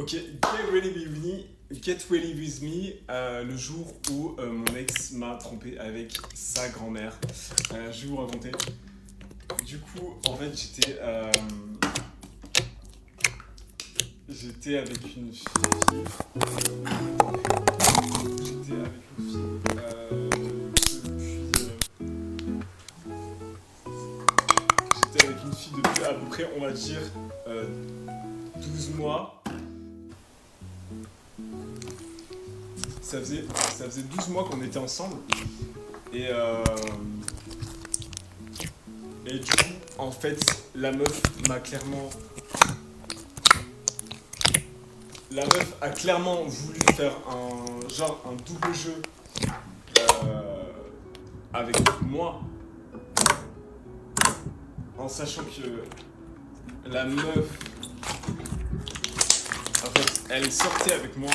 Ok, Get Ready With Me, le jour où mon ex m'a trompé avec sa grand-mère. Je vais vous raconter. Du coup, en fait, j'étais avec une fille. J'étais avec une fille depuis à peu près, on va dire, 12 mois. Ça faisait 12 mois qu'on était ensemble. Et du coup, en fait, la meuf a clairement voulu faire un double jeu avec moi. En sachant que la meuf, en fait, elle sortait avec moi.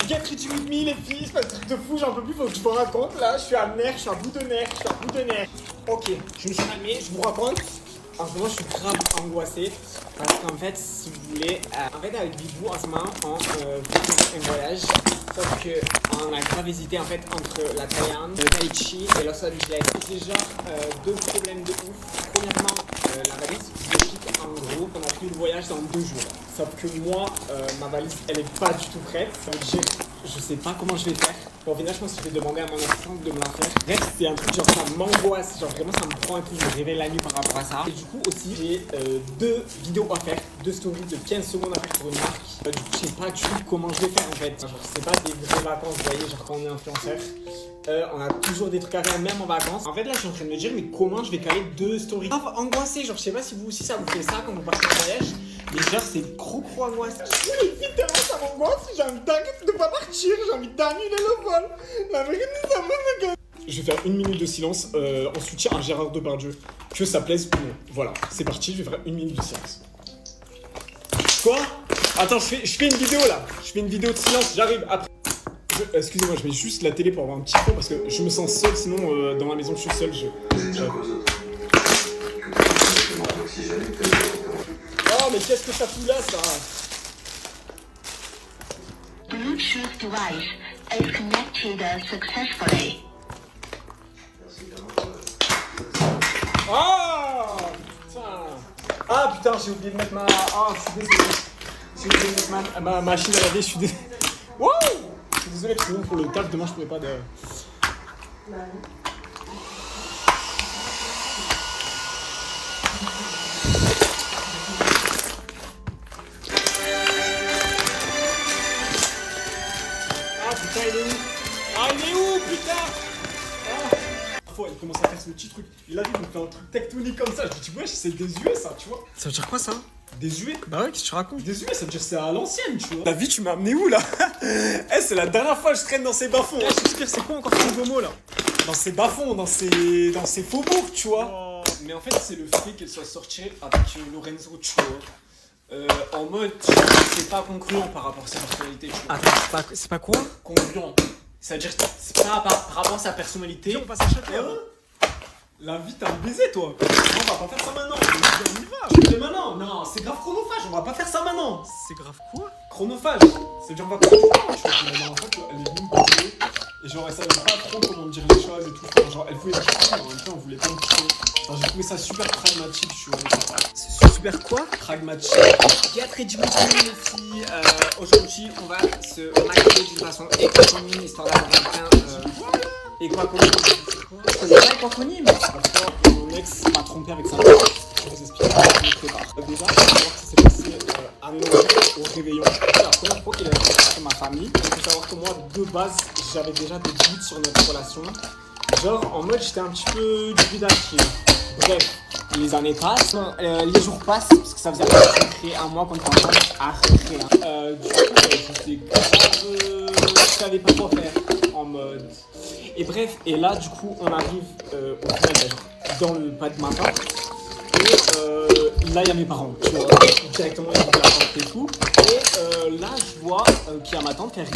Get Ready With Me, les filles, c'est pas un truc de fou, j'en peux plus, faut que je vous raconte là, je suis à bout de nerfs. Ok, je me suis calmé, je vous raconte. En ce moment, je suis grave angoissé parce qu'en fait, si vous voulez, avec Bibou, en ce moment, on fait un voyage. Sauf qu'on a grave hésité en fait entre la Thaïlande, Tahiti et Los Angeles. C'est genre deux problèmes de ouf. Premièrement, la valise logique, en gros, on a pris le voyage dans 2 jours. Sauf que moi, ma valise, elle est pas du tout prête. Ça veut dire, je sais pas comment je vais faire. Bon, au final, je pense que je vais demander à mon assistante de me la faire. Bref, c'est un truc genre ça m'angoisse. Genre vraiment, ça me prend un coup, je me réveille la nuit par rapport à ça. Et du coup, aussi, j'ai 2 vidéos à faire, 2 stories de 15 secondes à faire pour une marque. Du coup, je sais pas du tout comment je vais faire en fait. Genre, c'est pas des vraies vacances, vous voyez, genre quand on est influenceur. On a toujours des trucs à faire, même en vacances. En fait, là, je suis en train de me dire, mais comment je vais caler 2 stories? Angoissé, genre, je sais pas si vous aussi ça vous fait ça quand vous partez en voyage. Mais genre, c'est gros angoissé. Les filles, tellement ça m'angoisse, j'ai envie d'arrêter de pas partir, j'ai envie d'annuler le vol. La vérité, ça me gueule. Je vais faire 1 minute de silence en soutien à Gérard Depardieu. Que ça plaise ou non. Voilà, c'est parti, je vais faire 1 minute de silence. Quoi? Attends, je fais une vidéo là. Je fais une vidéo de silence, j'arrive après. Excusez-moi, je mets juste la télé pour avoir un petit fond parce que je me sens seul, sinon dans la maison je suis seul. Oh mais qu'est-ce que ça fout là ça? Bluetooth device is connected successfully. Ah putain. Ah putain, j'ai oublié de mettre ma... Ah, je suis désolé. J'ai oublié de mettre ma machine à laver, je suis désolé. Wow. Je suis désolé, parce que pour le taf, demain je pourrais pas de... Ah putain, il est où? Ah, il est où, putain? Il commence à faire ce petit truc. Il a vu, il me fait un truc tectonique comme ça. Je dis, wesh, c'est désuet ça, tu vois. Ça veut dire quoi ça? Désuet? Bah ouais, qu'est-ce que tu racontes? Désuet, ça veut dire c'est à l'ancienne, tu vois. Ta vie, tu m'as amené où là? Eh, c'est la dernière fois que je traîne dans ces bas-fonds. Eh, Shakespeare, c'est quoi encore ce nouveau mot là? Dans ces bas-fonds, dans ces faubourgs, tu vois. Oh. Mais en fait, c'est le fait qu'elle soit sortie avec Lorenzo, tu vois. En mode, c'est pas concluant par rapport à sa personnalité, tu vois. Attends, c'est pas quoi? Concluant. C'est-à-dire, c'est pas par rapport à sa personnalité. On passe à chaque heure. La vie, t'as un baiser, toi. Non, on va pas faire ça maintenant. On y va. Je dis maintenant. Non, c'est grave chronophage. On va pas faire ça maintenant. C'est grave quoi? Chronophage. C'est-à-dire, on va pas. Tu vois, la dernière fois, elle est venue me parler. Et genre, elle savait pas trop comment dire les choses et tout. Enfin, genre, elle voulait la quitter, mais en même temps, on voulait pas me quitter. Enfin, j'ai trouvé ça super pragmatique, tu vois. C'est super quoi? Pragmatique. Get Ready With Me, les filles. Aujourd'hui, on va se maquiller d'une façon équanime, histoire d'avoir un teint équanime. Je connais pas équanime. Mon ex m'a trompé avec sa mère. Je vous explique, je me prépare. Déjà, il faut savoir que ça s'est passé à Noël, au réveillon. C'est la première fois qu'il a rencontré ma famille. Il faut savoir que moi, de base, j'avais déjà des doutes sur notre relation. Genre, en mode, j'étais un petit peu dubitatif. Bref, les années passent, les jours passent, parce que ça faisait à peu près 1 mois qu'on était ensemble à rien. Du coup, j'étais grave... je savais pas quoi faire, en mode... Et bref, et là, du coup, on arrive au final, dans le pas de ma part. Et là, il y a mes parents, tu vois, directement, ils ouvrent la porte et tout. Et là, je vois qu'il y a ma tante qui arrive,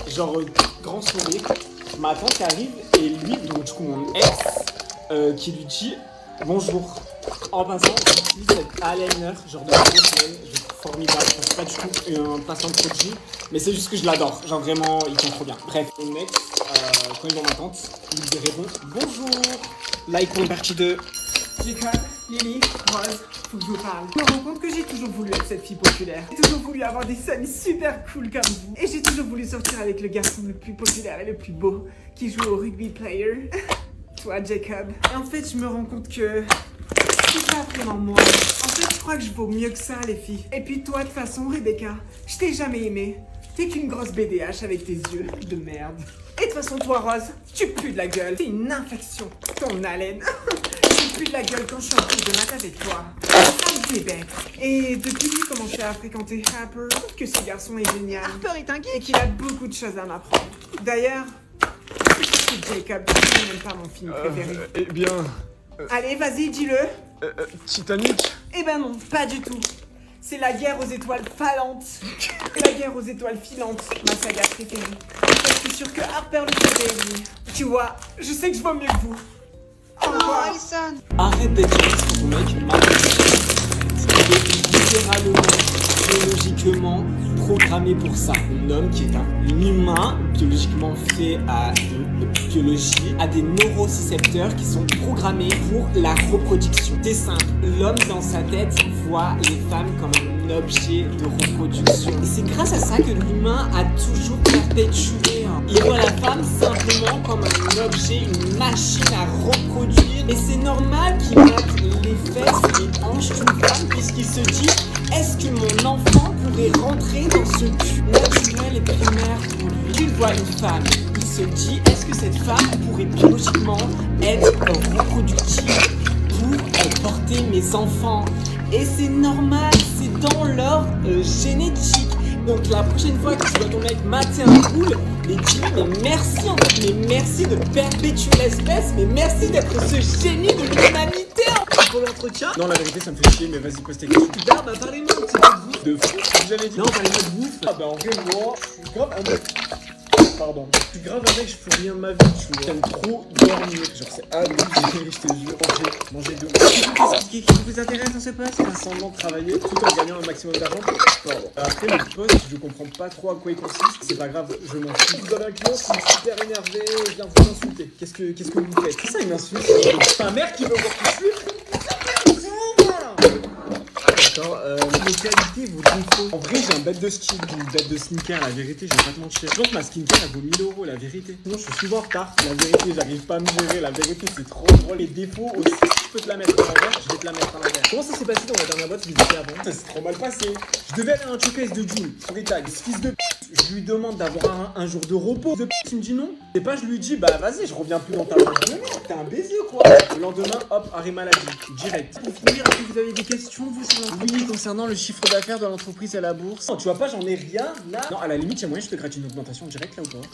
genre, grand sourire. Ma tante qui arrive, et lui, donc du coup, mon ex, qui lui dit... Bonjour. En passant, j'utilise cet eyeliner, genre de 2 semaines, je trouve formidable. Je suis pas du tout un passant de produit, mais c'est juste que je l'adore. Genre vraiment, il tient trop bien. Bref, mon ex, quand il m'entend, il me répond bonjour. Like pour une partie 2. Jacob, Lily, Rose, faut que je vous parle. Je me rends compte que j'ai toujours voulu être cette fille populaire. J'ai toujours voulu avoir des amis super cool comme vous. Et j'ai toujours voulu sortir avec le garçon le plus populaire et le plus beau qui joue au rugby player. Toi, Jacob. Et en fait, je me rends compte que c'est pas vraiment moi. En fait, je crois que je vaux mieux que ça, les filles. Et puis toi, de toute façon, Rebecca, je t'ai jamais aimé. T'es qu'une grosse BDH avec tes yeux de merde. Et de toute façon, toi, Rose, tu pues de la gueule. T'es une infection. Ton haleine. Tu pues de la gueule quand je suis en cours de maths avec toi. Ah, t'es bête. Et depuis que j'ai commencé à fréquenter Harper, je trouve que ce garçon est génial. Harper est un geek et qu'il a beaucoup de choses à m'apprendre. D'ailleurs, c'est Jacob, c'est même pas mon film préféré. Eh bien, Allez, vas-y, dis-le. Titanic. Eh ben non, pas du tout. C'est la guerre aux étoiles falantes. La guerre aux étoiles filantes, ma saga préférée. Je suis sûre que Harper le savait, lui. Tu vois, je sais que je vaux mieux que vous. Au revoir. Arrête d'être triste quand ton mec m'a Il est littéralement, biologiquement programmé pour ça. Un homme qui est un humain, biologiquement fait à une biologie, a des neurorécepteurs qui sont programmés pour la reproduction. C'est simple, l'homme dans sa tête voit les femmes comme un objet de reproduction. Et c'est grâce à ça que l'humain a toujours perpétué. Il voit la femme simplement comme un objet, une machine à reproduire. Et c'est normal qu'il mette les fesses et les hanches d'une femme puisqu'il se dit: est-ce que mon enfant pourrait rentrer dans ce cul naturel et primaire pour lui? Il voit une femme, il se dit: est-ce que cette femme pourrait biologiquement être reproductive pour porter mes enfants? Et c'est normal, c'est dans l'ordre génétique. Donc la prochaine fois que tu vois ton mec mater un poule, mais dis-lui mais merci en fait, mais merci de perpétuer l'espèce, mais merci d'être ce génie de l'humanité. Pour l'entretien. Non, la vérité, ça me fait chier, mais vas-y, pose tes questions. Super, bah parlez-moi un petit peu de vous. De fou, vous avez dit. Non, parlez-moi de vous. Ah bah en vrai, moi, je suis grave un mec. Pardon. Je suis grave un mec, je fais rien de ma vie, tu vois. J'aime trop dormir. Genre, c'est abusé, je te jure. Manger de Qu'est-ce qui vous intéresse dans ce poste? faire semblant de travailler tout en gagnant un maximum d'argent. Pardon. Après, le poste, je comprends pas trop à quoi il consiste. C'est pas grave, je m'en fous. Vous avez un client qui est super énervé, il vient vous insulter. Qu'est-ce que vous faites? C'est ça, il m'insulte. C'est ta mère qui veut voir tout de suite. D'accord, mes qualités, vos défauts. En vrai, j'ai un bête de ski, une bête de sneaker, la vérité, je vais pas te mentir. Je pense que ma skincare, elle vaut 1000 €, la vérité. Sinon, je suis souvent en retard. La vérité, j'arrive pas à me gérer. La vérité, c'est trop drôle. Les défauts aussi, je peux te la mettre à l'envers, je vais te la mettre à l'envers. Comment ça s'est passé dans la dernière boîte que j'étais avant? Ça s'est trop mal passé. Je devais aller à un showcase de June sur les tags. Ce fils de p, je lui demande d'avoir un jour de repos. De p, il me dit non. Et pas, je lui dis, bah vas-y, je reviens plus dans ta boîte de merde. T'es un baiser quoi. Le lendemain, hop, arrêt maladie. Direct. Pour finir, est-ce que vous avez des questions, vous, sur l'entreprise? Oui, concernant le chiffre d'affaires de l'entreprise à la bourse. Non, tu vois pas, j'en ai rien là. Non, à la limite, il y a moyen, je te gratte une augmentation directe là ou pas?